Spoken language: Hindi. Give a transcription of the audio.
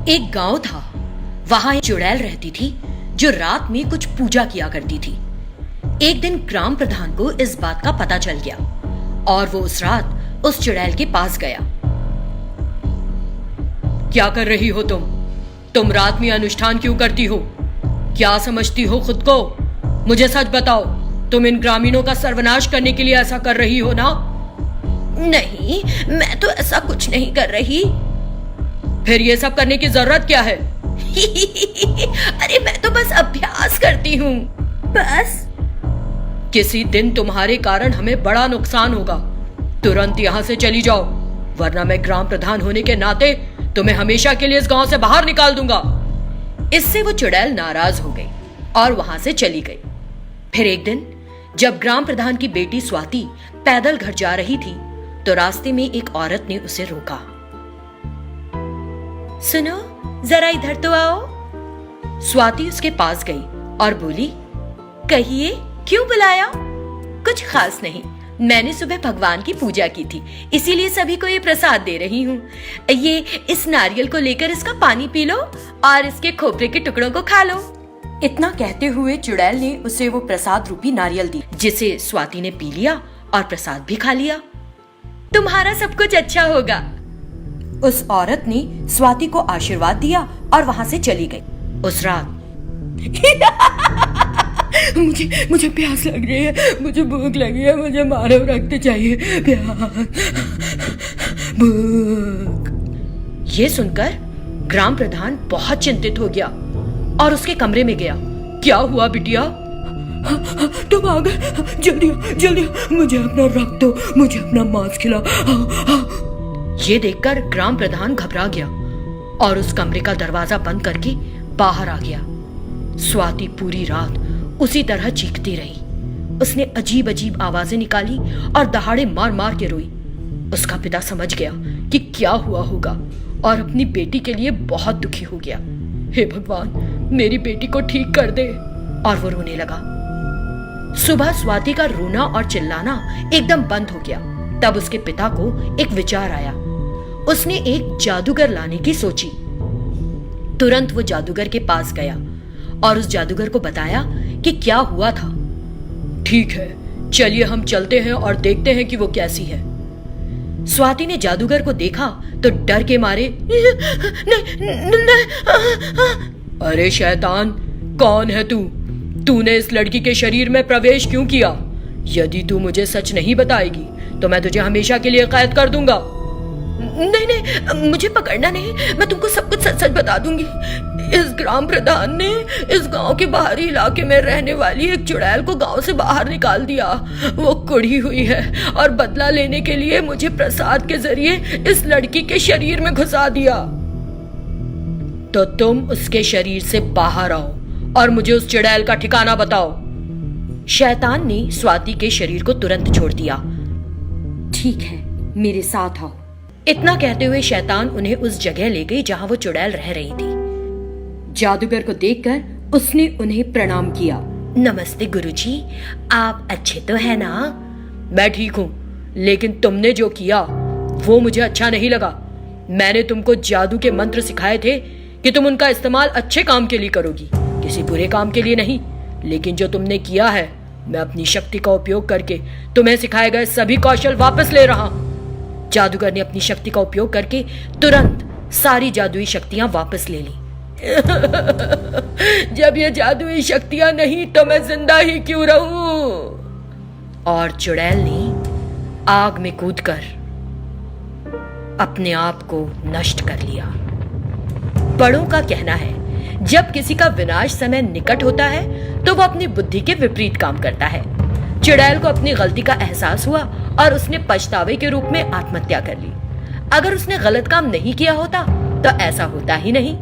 एक गांव था। वहां एक चुड़ैल रहती थी जो रात में कुछ पूजा किया करती थी। एक दिन ग्राम प्रधान को इस बात का पता चल गया और वो उस रात उस चुड़ैल के पास गया। क्या कर रही हो तुम रात में अनुष्ठान क्यों करती हो? क्या समझती हो खुद को? मुझे सच बताओ, तुम इन ग्रामीणों का सर्वनाश करने के लिए ऐसा कर रही हो ना? नहीं, मैं तो ऐसा कुछ नहीं कर रही। फिर ये सब करने की जरूरत क्या है? अरे मैं तो बस अभ्यास करती हूँ, बस। किसी दिन तुम्हारे कारण हमें बड़ा नुकसान होगा। तुरंत यहाँ से चली जाओ, वरना मैं ग्राम प्रधान होने के नाते तुम्हें हमेशा के लिए इस गांव से बाहर निकाल दूंगा। इससे वो चुड़ैल नाराज हो गई और वहां से चली गई। फिर एक दिन जब ग्राम प्रधान की बेटी स्वाति पैदल घर जा रही थी तो रास्ते में एक औरत ने उसे रोका। सुनो, जरा इधर तो आओ। स्वाति उसके पास गई और बोली, कहिए, क्यों बुलाया? कुछ खास नहीं, मैंने सुबह भगवान की पूजा की थी, इसीलिए सभी को ये प्रसाद दे रही हूँ। ये इस नारियल को लेकर इसका पानी पी लो और इसके खोपरे के टुकड़ों को खा लो। इतना कहते हुए चुड़ैल ने उसे वो प्रसाद रूपी नारियल दी, जिसे स्वाति ने पी लिया और प्रसाद भी खा लिया। तुम्हारा सब कुछ अच्छा होगा। उस औरत ने स्वाति को आशीर्वाद दिया और वहां से चली गई। उस रात मुझे प्यास लग रही है, मुझे भूख लगी है, मुझे मानव रक्त चाहिए, प्यास, भूख। ये सुनकर ग्राम प्रधान बहुत चिंतित हो गया और उसके कमरे में गया। क्या हुआ बिटिया? तुम आ गए, जल्दी मुझे अपना रक्त दो, मुझे अपना मांस खिलाओ। ये देखकर ग्राम प्रधान घबरा गया और उस कमरे का दरवाजा बंद करके बाहर आ गया। स्वाति पूरी रात उसी तरह चीखती रही। उसने अजीब अजीब आवाजें निकाली और दहाड़े मार मार के रोई। उसका पिता समझ गया कि क्या हुआ होगा और अपनी बेटी के लिए बहुत दुखी हो गया। हे भगवान, मेरी बेटी को ठीक कर दे। और वो रोने लगा। सुबह स्वाति का रोना और चिल्लाना एकदम बंद हो गया। तब उसके पिता को एक विचार आया। उसने एक जादूगर लाने की सोची। तुरंत वो जादूगर के पास गया और उस जादूगर को बताया कि क्या हुआ था। ठीक है, चलिए हम चलते हैं और देखते हैं कि वो कैसी है। स्वाति ने जादूगर को देखा तो डर के मारे अरे शैतान, कौन है तू? तूने इस लड़की के शरीर में प्रवेश क्यों किया? यदि तू मुझे सच नहीं बताएगी तो मैं तुझे हमेशा के लिए कैद कर दूंगा। नहीं, मुझे पकड़ना नहीं, मैं तुमको सब कुछ सच सच बता दूंगी। इस ग्राम प्रधान ने इस गांव के बाहरी इलाके में रहने वाली एक चुड़ैल को गांव से बाहर निकाल दिया। वो कुड़ी हुई है और बदला लेने के लिए मुझे प्रसाद के जरिए इस लड़की के शरीर में घुसा दिया। तो तुम उसके शरीर से बाहर आओ और मुझे उस चुड़ैल का ठिकाना बताओ। शैतान ने स्वाति के शरीर को तुरंत छोड़ दिया। ठीक है, मेरे साथ आओ। इतना कहते हुए शैतान उन्हें उस जगह ले गई जहां वो चुड़ैल रह रही थी। जादूगर को देखकर उसने उन्हें प्रणाम किया। नमस्ते गुरुजी, आप अच्छे तो है ना? मैं ठीक हूँ, लेकिन तुमने जो किया वो मुझे अच्छा नहीं लगा। मैंने तुमको जादू के मंत्र सिखाए थे कि तुम उनका इस्तेमाल अच्छे काम के लिए करोगी, किसी बुरे काम के लिए नहीं। लेकिन जो तुमने किया है, मैं अपनी शक्ति का उपयोग करके तुम्हें सिखाए गए सभी कौशल वापस ले रहा हूं। जादूगर ने अपनी शक्ति का उपयोग करके तुरंत सारी जादुई शक्तियां वापस ले ली। जब ये जादुई शक्तियां नहीं तो मैं जिंदा ही क्यों रहूं? और चुड़ैल ने आग में कूदकर अपने आप को नष्ट कर लिया। बड़ों का कहना है, जब किसी का विनाश समय निकट होता है तो वो अपनी बुद्धि के विपरीत काम करता है। चुड़ैल को अपनी गलती का एहसास हुआ और उसने पछतावे के रूप में आत्महत्या कर ली। अगर उसने गलत काम नहीं किया होता तो ऐसा होता ही नहीं।